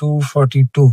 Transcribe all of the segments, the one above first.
242।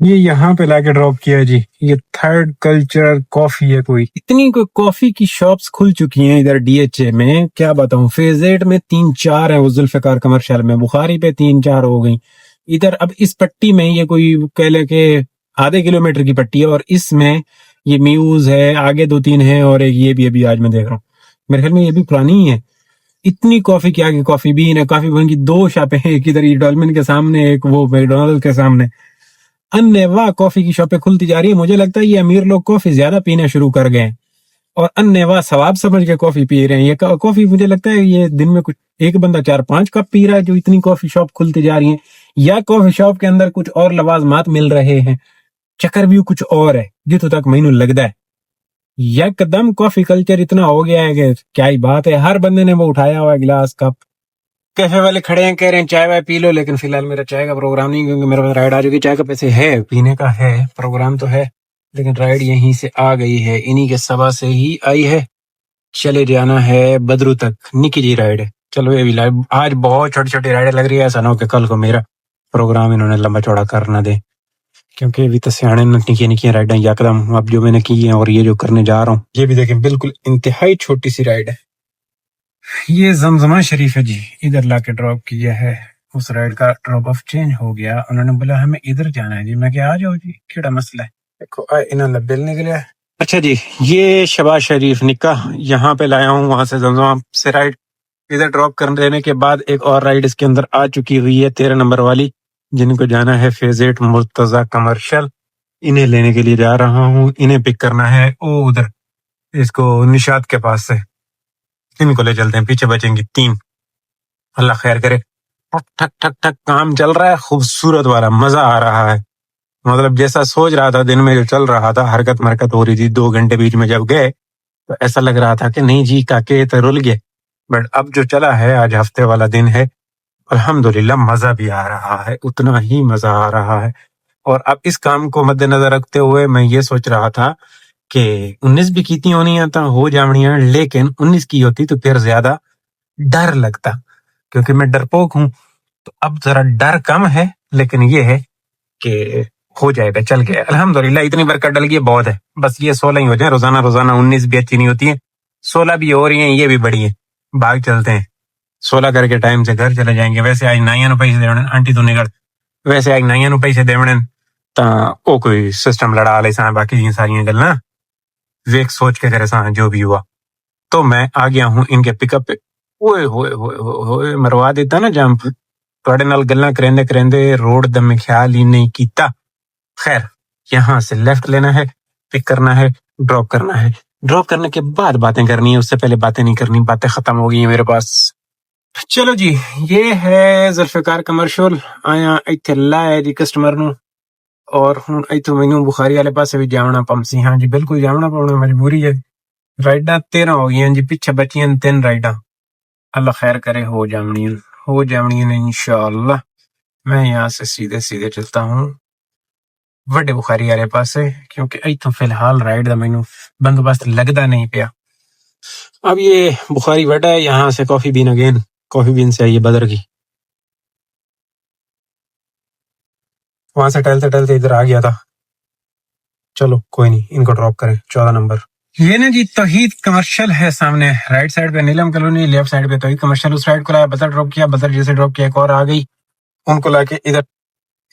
یہ یہاں پہ لا کے ڈراپ کیا جی. یہ تھرڈ کلچر کافی ہے کوئی. اتنی کوئی کافی کی شاپس کھل چکی ہیں ادھر ڈی ایچ اے میں، کیا بتاؤں. فیز 8 میں 3-4 ہیں، وہ ذوالفقار کمرشل میں، بخاری پہ 3-4 ہو گئی. ادھر اب اس پٹی میں یہ کوئی کہہ لے کہ آدھے کلومیٹر کی پٹی ہے، اور اس میں یہ میوز ہے، آگے 2-3 ہیں، اور ایک یہ بھی ابھی آج میں دیکھ رہا ہوں. میرے خیال میں یہ بھی پرانی ہی ہے. اتنی کافی کی آگے کافی بین ہے، کافی بین کی 2 شاپیں ہیں، ایک ادھر یہ ڈولمن کے سامنے، ایک وہ میکڈونلڈ کے سامنے. انواع کافی کی شاپیں کھلتی جا رہی ہیں. مجھے لگتا ہے یہ امیر لوگ کافی زیادہ پینا شروع کر گئے ہیں اور انواع ثواب سمجھ کے کافی پی رہے ہیں. یہ کافی مجھے لگتا ہے یہ دن میں کچھ ایک بندہ 4-5 کپ پی رہا ہے، جو اتنی کافی شاپ کھلتی جا رہی ہیں. یا کافی شاپ کے اندر کچھ اور لوازمات مل رہے ہیں. چکر بھی کچھ اور ہے جتوں تک مینوں لگتا ہے. یکدم کافی کلچر اتنا ہو گیا ہے کہ کیا ہی بات ہے. ہر بندے نے وہ اٹھایا ہوا ہے گلاس کپ. کیفے والے کھڑے ہیں، کہہ رہے ہیں چائے وائے پی لو، لیکن فی الحال میرا چائے کا پروگرام نہیں، کیونکہ میرے پاس رائڈ آ چکی. چائے کا پیسے ہے، پینے کا ہے، پروگرام تو ہے، لیکن رائڈ یہیں سے آ گئی ہے، انہی کے سبا سے ہی آئی ہے. چلے جانا ہے بدرو تک. نکی جی رائڈ ہے. چلو یہ بھی آج بہت چھوٹی چھوٹی رائڈیں لگ رہی ہے. ایسا نہ ہو کہ کل کو میرا پروگرام انہوں نے لمبا چوڑا کر نہ دے، کیونکہ ابھی تو سیانے نکی نکی رائڈیں یکدم اب جو میں نے کی ہیں اور یہ جو کرنے جا رہا ہوں، یہ بھی دیکھیں بالکل انتہائی چھوٹی سی رائڈ ہے. یہ زمزمہ شریف ہے جی، ادھر لا کے ڈراپ کیا ہے. اس رائڈ کا ڈراپ آف چینج ہو گیا، انہوں نے بولا ہمیں ادھر جانا ہے جی. میں کہا آ جاؤ جی، کیڑا مسئلہ ہے. دیکھو انہوں نے بل نکلیا. اچھا جی، یہ شباز شریف نکاح یہاں پہ لایا ہوں، وہاں سے زمزمہ سے رائڈ ادھر ڈراپ کر دینے کے بعد ایک اور رائڈ اس کے اندر آ چکی ہوئی ہے، 13 نمبر والی، جن کو جانا ہے فیز 8 مرتضی کمرشل. انہیں لینے کے لیے جا رہا ہوں. انہیں پک کرنا ہے او ادھر اس کو نشاد کے پاس سے. ان کو لے چلتے ہیں، پیچھے بچیں گی 3. اللہ خیر کرے. ٹھک ٹھک ٹھک ٹھک کام چل رہا ہے، خوبصورت والا، مزہ آ رہا ہے. مطلب جیسا سوچ رہا تھا دن میں جو چل رہا تھا، حرکت مرکت ہو رہی تھی 2 گھنٹے بیچ میں جب گئے تو ایسا لگ رہا تھا کہ نہیں جی کاکے تو رول گئے. بٹ اب جو چلا ہے، آج ہفتے والا دن ہے، الحمدللہ مزہ بھی آ رہا ہے، اتنا ہی مزہ آ رہا ہے. اور اب اس کام کو مد نظر رکھتے ہوئے میں یہ سوچ رہا تھا کہ 19 بھی کیتی ہونی ہے تو ہو جاونیاں، لیکن 19 کی ہوتی تو پھر زیادہ ڈر لگتا، کیونکہ میں ڈرپوک ہوں. تو اب ذرا ڈر کم ہے، لیکن یہ ہے کہ ہو جائے گا، چل گیا الحمدللہ. اتنی برکت ڈل گئی بہت ہے. بس یہ 16 ہی ہو جائیں روزانہ روزانہ. 19 بھی اچھی نہیں ہوتی ہیں، 16 بھی ہو رہی ہیں، یہ بھی بڑی ہیں. بھاگ چلتے ہیں 16 کر کے ٹائم سے گھر چلے جائیں گے. ویسے آج نائیاں نو پیسے دیونے آنٹی تو نکل، ویسے آج نائیاں نو پیسے دیونے تا او کوئی سسٹم لڑا لے سان. باقی جی ساریاں گلاں ویک سوچ کے کرے سان جو بھی ہوا. تو میں آ گیا ہوں ان کے پک اپ پہ. اوئے ہوئے ہوئے ہوئے مروا دیتا نا جمپ. تھوڑے نال گلاں کریندے کریندے روڈ دا میں خیال ہی نہیں کیتا. خیر، یہاں سے لیفٹ لینا ہے، پک کرنا ہے، ڈراپ کرنا ہے. ڈراپ کرنے کے بعد باتیں کرنی ہے، اس سے پہلے باتیں نہیں کرنی. باتیں ختم ہو گئی ہیں میرے پاس. چلو جی، یہ ہے ذوالفقار کمرشل. آیا ایتھے لایا جی کسٹمر نو، اور ہوں ایتھوں مینوں بخاری والے پاسے بھی جاونا پمسی. ہاں جی بالکل جاونا پونا، مجبوری ہے. رائڈاں 13 ہو گئی ہیں جی، پیچھے بچی ہیں 3 رائڈاں. اللہ خیر کرے، ہو جاونی انشاءاللہ. میں یہاں سے سیدھے سیدھے چلتا ہوں وڈے بخاری والے پاسے، کیونکہ ایتھوں فی الحال رائڈ دا مینوں بندوبست لگدا نہیں پیا. اب یہ بخاری وڈا ہے، یہاں سے کافی بین اگین، کافی بین سے آئیے بدر کی. وہاں سے ٹہلتے ٹہلتے ادھر آ گیا تھا. چلو کوئی نہیں، ان کو ڈراپ کریں. 14 نمبر یہ نا جی توحید کمرشل ہے سامنے، رائٹ سائڈ پہ نیلم کالونی، لیفٹ سائڈ پہ توحید کمرشل. اس رائڈ کو لایا، بدر ڈراپ کیا، بدر جیسے ڈراپ کیا ایک اور آ گئی. ان کو لا کے ادھر،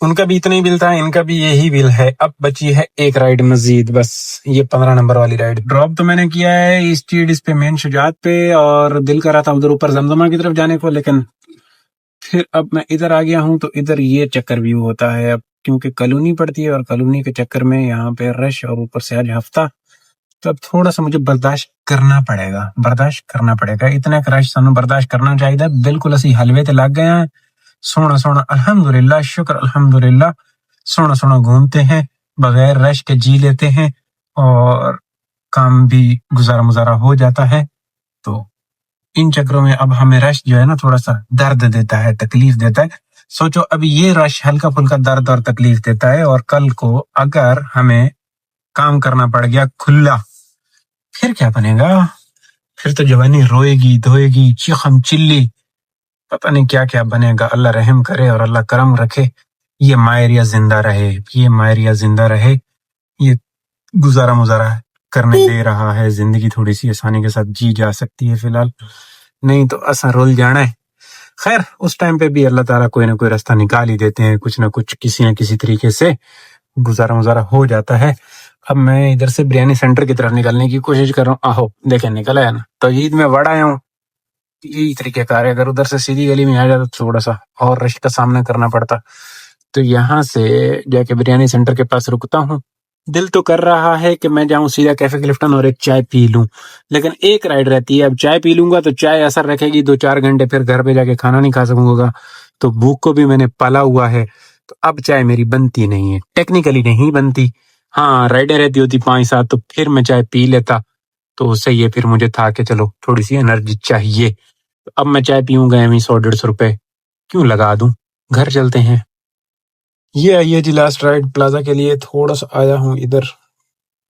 ان کا بھی اتنا ہی بل تھا، ان کا بھی یہی بل ہے. اب بچی ہے ایک رائڈ مزید، بس یہ 15 نمبر والی رائڈ. ڈراپ تو میں نے کیا ہے اس پہ مین شجاعت پہ، اور دل کر رہا تھا ادھر اوپر زمزمہ کی طرف جانے کو، لیکن پھر اب میں ادھر آ گیا ہوں تو ادھر یہ چکر بھی ہوتا ہے اب، کیونکہ کالونی پڑتی ہے اور کالونی کے چکر میں یہاں پہ رش، اور اوپر سے آج ہفتہ، تو اب تھوڑا سا مجھے برداشت کرنا پڑے گا. اتنا رش سانو برداشت کرنا چاہیے. بالکل اسی حلوے تے لگ گئے ہیں. سونا سونا الحمدللہ، شکر الحمدللہ، سونا سونا گھومتے ہیں بغیر رش کے، جی لیتے ہیں، اور کام بھی گزارا مزارا ہو جاتا ہے. تو ان چکروں میں اب ہمیں رش جو ہے نا تھوڑا سا درد دیتا ہے، تکلیف دیتا ہے. سوچو ابھی یہ رش ہلکا پھلکا درد اور تکلیف دیتا ہے، اور کل کو اگر ہمیں کام کرنا پڑ گیا کھلا، پھر کیا بنے گا؟ پھر تو جوانی روئے گی، دھوئے گی، چیخم چلی، پتہ نہیں کیا کیا بنے گا. اللہ رحم کرے اور اللہ کرم رکھے. یہ مائریا زندہ رہے، یہ مائریا زندہ رہے، یہ گزارا مزارا کرنے دے رہا ہے، زندگی تھوڑی سی آسانی کے ساتھ جی جا سکتی ہے فی الحال، نہیں تو اساں رول جانا ہے۔ خیر اس ٹائم پہ بھی اللہ تعالیٰ کوئی نہ کوئی راستہ نکال ہی دیتے ہیں، کچھ نہ کچھ کسی نہ کسی طریقے سے گزارا مزارا ہو جاتا ہے۔ اب میں ادھر سے بریانی سینٹر کی طرف نکلنے کی کوشش کر رہا ہوں، آہو دیکھیں نکل آیا نا، توحید میں وڑ آیا ہوں۔ یہی طریقہ کار ہے، اگر ادھر سے سیدھی گلی میں آ جاتا تو تھوڑا سا اور رش کا سامنا کرنا پڑتا۔ تو یہاں سے جا کے بریانی سینٹر کے پاس رکتا ہوں، دل تو کر رہا ہے کہ میں جاؤں سیدھا کیفے کلفٹن اور ایک چائے پی لوں، لیکن ایک رائڈ رہتی ہے، اب چائے پی لوں گا تو چائے اثر رکھے گی 2-4 گھنٹے، پھر گھر پہ جا کے کھانا نہیں کھا سکوں گا، تو بھوک کو بھی میں نے پالا ہوا ہے، تو اب چائے میری بنتی نہیں ہے، ٹیکنیکلی نہیں بنتی، ہاں رائڈیں رہتی ہوتی 5-7 تو پھر میں چائے پی لیتا، تو صحیح ہے، پھر مجھے تھا کہ چلو تھوڑی سی انرجی چاہیے، اب میں چائے پیوں گا 100-150 روپے کیوں لگا دوں، گھر چلتے ہیں۔ یہ آئیے جی لاسٹ رائڈ پلازا کے لیے، تھوڑا سا آیا ہوں ادھر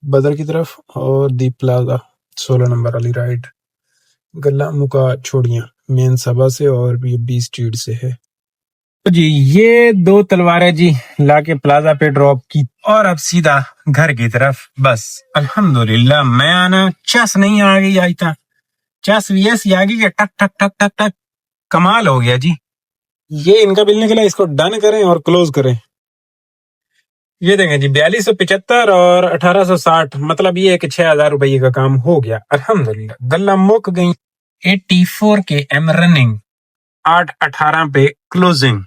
بدر کی طرف، اور دی پلازا 16 نمبر والی رائڈ گلا مکا چھوڑیاں مین سبا سے، اور بھی 20 اسٹریٹ سے ہے جی۔ یہ 2 تلواریں جی لا کے پلازا پہ ڈراپ کی، اور اب سیدھا گھر کی طرف، بس الحمدللہ میں آنا چس نہیں آ گئی، آئی تھا چس وی ایس آ گئی کہ ٹک ٹک ٹک ٹک ٹک، کمال ہو گیا جی۔ یہ ان کا بل نکلا، اس کو ڈن کریں اور کلوز کریں۔ یہ دیکھیں جی 4275 اور 1860، مطلب یہ ہے کہ 6000 روپے کا کام ہو گیا الحمدللہ، گلا مک گئی۔ 84 کے ایم رننگ، 818 پہ کلوزنگ۔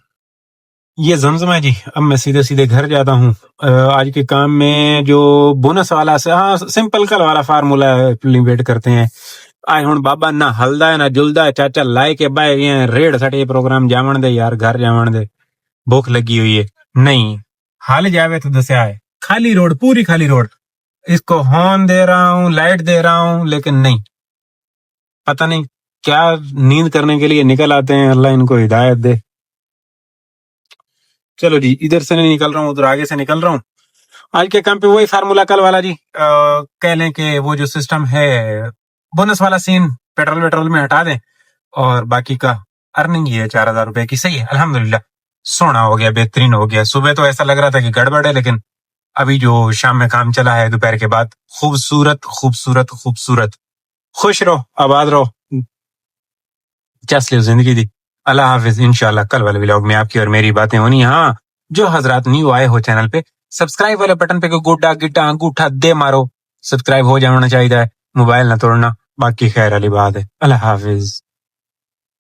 یہ زمزم ہے جی، اب میں سیدھے سیدھے گھر جاتا ہوں۔ آج کے کام میں جو بونس والا ہاں سمپل کل والا فارمولا ویٹ کرتے ہیں، آئے ہوں بابا نہ ہلدا ہے نہ جلدا ہے، چاچا لائے کے بائے یہ ریڑ سٹے پروگرام جاون دے یار، گھر جاون دے، بھوک لگی ہوئی ہے، نہیں حال جاوے تو دسیا ہے، خالی روڈ، پوری خالی روڈ، اس کو ہارن دے رہا ہوں، لائٹ دے رہا ہوں، لیکن نہیں، پتہ نہیں کیا نیند کرنے کے لیے نکل آتے ہیں، اللہ ان کو ہدایت دے۔ چلو جی ادھر سے نہیں نکل رہا ہوں، ادھر آگے سے نکل رہا ہوں۔ آج کے کام پہ وہی فارمولا کل والا جی، کہہ لیں کہ وہ جو سسٹم ہے بونس والا سین پیٹرول میں ہٹا دیں، اور باقی کا ارننگ ہی ہے 4000 روپے کی، صحیح ہے الحمدللہ، سونا ہو گیا، بہترین ہو گیا۔ صبح تو ایسا لگ رہا تھا کہ گڑبڑ ہے، لیکن ابھی جو شام میں کام چلا ہے دوپہر کے بعد، خوبصورت خوبصورت خوبصورت، خوش رہو آباد رہو، چس لو زندگی دی۔ اللہ حافظ، انشاءاللہ کل والے ولاگ میں آپ کی اور میری باتیں ہونی۔ ہاں جو حضرات نیو آئے ہو چینل پہ، سبسکرائب والے بٹن پہ گوٹا گٹا انگوٹھا دے مارو، سبسکرائب ہو جانا چاہیے، موبائل نہ توڑنا، باقی خیر والی بات ہے۔ اللہ حافظ۔